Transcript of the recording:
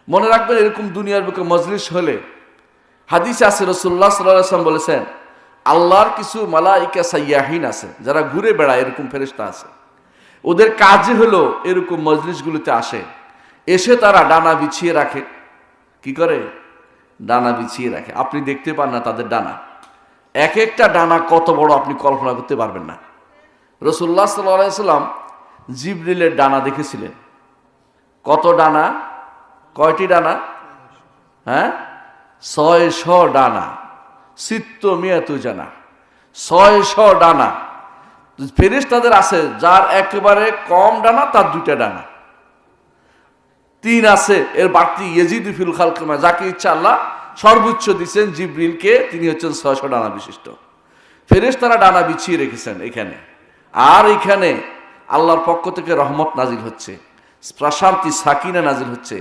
মনে রাখবেন, এরকম দুনিয়ার বুকে মজলিস হলে হাদিসে আছে, রাসূলুল্লাহ সাল্লাল্লাহু আলাইহি ওয়াসাল্লাম বলেছেন, আল্লাহর কিছু মালাইকা সাইয়াহিন আছে, যারা ঘুরে বেড়ায়, এরকম ফেরেশতা আছে। ওদের কাজই হলো এরকম মজলিসগুলোতে আসে, এসে তারা ডানা বিছিয়ে রাখে। কি করে? ডানা বিছিয়ে রাখে। আপনি দেখতে পান না তাদের ডানা, এক একটা ডানা কত বড় আপনি কল্পনা করতে পারবেন না। রাসূলুল্লাহ সাল্লাল্লাহু আলাইহি ওয়াসাল্লাম জিবরিলের ডানা দেখেছিলেন। কত ডানা? কয়টি ডানা? হ্যাঁ, 600 ডানা। সিত্ত মিয়াতু জানা, 600 ডানা ফেরেশতাদের আছে। যার একেবারে কম ডানা তার 2টা ডানা, 3 আছে, এর বাড়তি ইয়াজিদু ফিল খালকি মা, যাকে ইচ্ছা আল্লাহ সর্বোচ্চ দিচ্ছেন জিবরিলকে, তিনি হচ্ছেন 600 ডানা বিশিষ্ট। ফেরেশতারা ডানা বিছিয়ে রেখেছেন এখানে। আর এখানে আল্লাহর পক্ষ থেকে রহমত নাজিল হচ্ছে, প্রশান্তি সাকিনা নাজিল হচ্ছে।